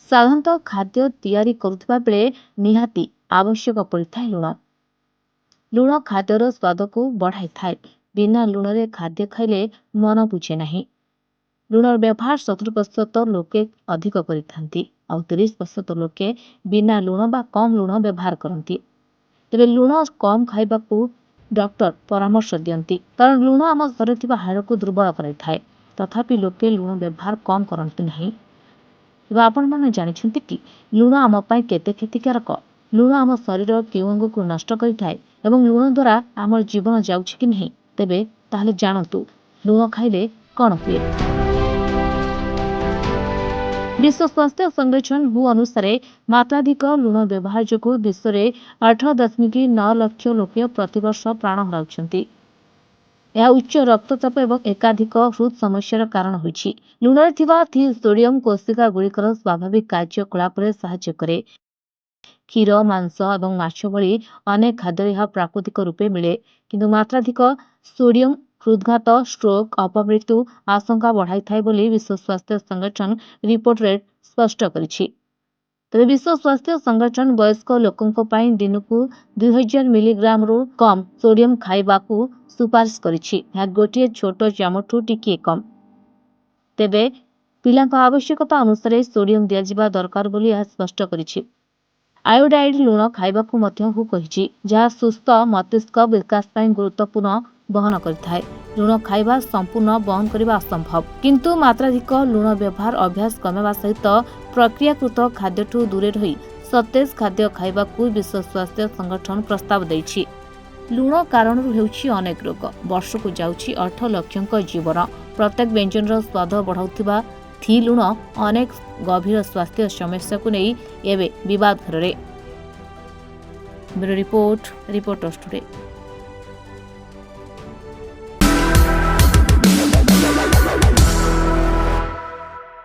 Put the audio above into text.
ସାଧାରଣତଃ ଖାଦ୍ୟ ତିଆରି କରୁଥିବା ବେଳେ ନିହାତି ଆବଶ୍ୟକ ପଡ଼ିଥାଏ ଲୁଣ। ଲୁଣ ଖାଦ୍ୟର ସ୍ୱାଦକୁ ବଢ଼ାଇଥାଏ। ବିନା ଲୁଣରେ ଖାଦ୍ୟ ଖାଇଲେ ମନ ବୁଝେ ନାହିଁ। ଲୁଣର ବ୍ୟବହାର 70% ଲୋକେ ଅଧିକ କରିଥାନ୍ତି ଆଉ 30% ଲୋକେ ବିନା ଲୁଣ ବା କମ୍ ଲୁଣ ବ୍ୟବହାର କରନ୍ତି। ତେବେ ଲୁଣ କମ୍ ଖାଇବାକୁ ଡକ୍ଟର ପରାମର୍ଶ ଦିଅନ୍ତି, କାରଣ ଲୁଣ ଆମ ଶରୀରରେ ଥିବା ହାଡ଼କୁ ଦୁର୍ବଳ କରାଇଥାଏ। ତଥାପି ଲୋକେ ଲୁଣ ବ୍ୟବହାର କମ୍ କରନ୍ତି ନାହିଁ। ତେବେ ଆପଣମାନେ ଜାଣିଛନ୍ତି କି ଲୁଣ ଆମ ପାଇଁ କେତେ କ୍ଷତିକାରକ? ଲୁଣ ଆମ ଶରୀରର କେଉଁ ଅଙ୍ଗକୁ ନଷ୍ଟ କରିଥାଏ ଏବଂ ଲୁଣ ଦ୍ୱାରା ଆମର ଜୀବନ ଯାଉଛି କି ନାହିଁ? ତେବେ ତାହେଲେ ଜାଣନ୍ତୁ ଲୁଣ ଖାଇଲେ କ'ଣ ହୁଏ। ବିଶ୍ୱ ସ୍ୱାସ୍ଥ୍ୟ ସଂଗଠନ WHO ଅନୁସାରେ ମାତ୍ରାଧିକ ଲୁଣ ବ୍ୟବହାର ଯୋଗୁଁ ବିଶ୍ୱରେ 8.9 ଲକ୍ଷ ଲୋକ ପ୍ରତିବର୍ଷ ପ୍ରାଣ ହରାଉଛନ୍ତି। ଏହା ଉଚ୍ଚ ରକ୍ତଚାପ ଏବଂ ଏକାଧିକ ହୃଦ ସମସ୍ୟାର କାରଣ ହୋଇଛି। ଲୁଣରେ ଥିବା ସୋଡିୟମ କୋଶିକାଗୁଡ଼ିକର ସ୍ୱାଭାବିକ କାର୍ଯ୍ୟକଳାପରେ ସାହାଯ୍ୟ କରେ। କ୍ଷୀର, ମାଂସ ଏବଂ ମାଛ ଭଳି ଅନେକ ଖାଦ୍ୟରେ ଏହା ପ୍ରାକୃତିକ ରୂପେ ମିଳେ। କିନ୍ତୁ ମାତ୍ରାଧିକ ସୋଡିୟମ ହୃଦଘାତ, ଷ୍ଟ୍ରୋକ୍, ଅପମୃତ୍ୟୁ ଆଶଙ୍କା ବଢ଼ାଇଥାଏ ବୋଲି ବିଶ୍ୱ ସ୍ୱାସ୍ଥ୍ୟ ସଂଗଠନ ରିପୋର୍ଟରେ ସ୍ପଷ୍ଟ କରିଛି। ତେବେ ବିଶ୍ୱ ସ୍ୱାସ୍ଥ୍ୟ ସଂଗଠନ ବୟସ୍କ ଲୋକଙ୍କ ପାଇଁ ଦିନକୁ 2000 ମିଲିଗ୍ରାମରୁ କମ୍ ସୋଡିୟମ ଖାଇବାକୁ ସୁପାରିଶ କରିଛି। ଏହା ଗୋଟିଏ ଛୋଟ ଚାମଚଠୁ ଟିକିଏ କମ୍। ତେବେ ପିଲାଙ୍କ ଆବଶ୍ୟକତା ଅନୁସାରେ ସୋଡିୟମ ଦିଆଯିବା ଦରକାର ବୋଲି ଏହା ସ୍ପଷ୍ଟ କରିଛି। ଆୟୋଡାଇଡ୍ ଲୁଣ ଖାଇବାକୁ ମଧ୍ୟ WHO କହିଛି, ଯାହା ସୁସ୍ଥ ମସ୍ତିଷ୍କ ବିକାଶ ପାଇଁ ଗୁରୁତ୍ୱପୂର୍ଣ୍ଣ ବହନ କରିଥାଏ। ଲୁଣ ଖାଇବା ସମ୍ପୂର୍ଣ୍ଣ ବନ୍ଦ କରିବା ଅସମ୍ଭବ, କିନ୍ତୁ ମାତ୍ରାଧିକ ଲୁଣ ବ୍ୟବହାର ଅଭ୍ୟାସ କମାଇବା ସହିତ ପ୍ରକ୍ରିୟାକୃତ ଖାଦ୍ୟଠୁ ଦୂରରେ ରହି ସତେଜ ଖାଦ୍ୟ ଖାଇବାକୁ ବିଶ୍ୱ ସ୍ୱାସ୍ଥ୍ୟ ସଂଗଠନ ପ୍ରସ୍ତାବ ଦେଇଛି। ଲୁଣ କାରଣରୁ ହେଉଛି ଅନେକ ରୋଗ। ବର୍ଷକୁ ଯାଉଛି 8 ଲକ୍ଷଙ୍କ ଜୀବନ। ପ୍ରତ୍ୟେକ ବ୍ୟଞ୍ଜନର ସ୍ୱାଦ ବଢ଼ାଉଥିବା ଲୁଣ ଅନେକ ଗଭୀର ସ୍ୱାସ୍ଥ୍ୟ ସମସ୍ୟାକୁ ନେଇ ଏବେ ବିବାଦ ଘେରରେ। Bureau report, reporters today.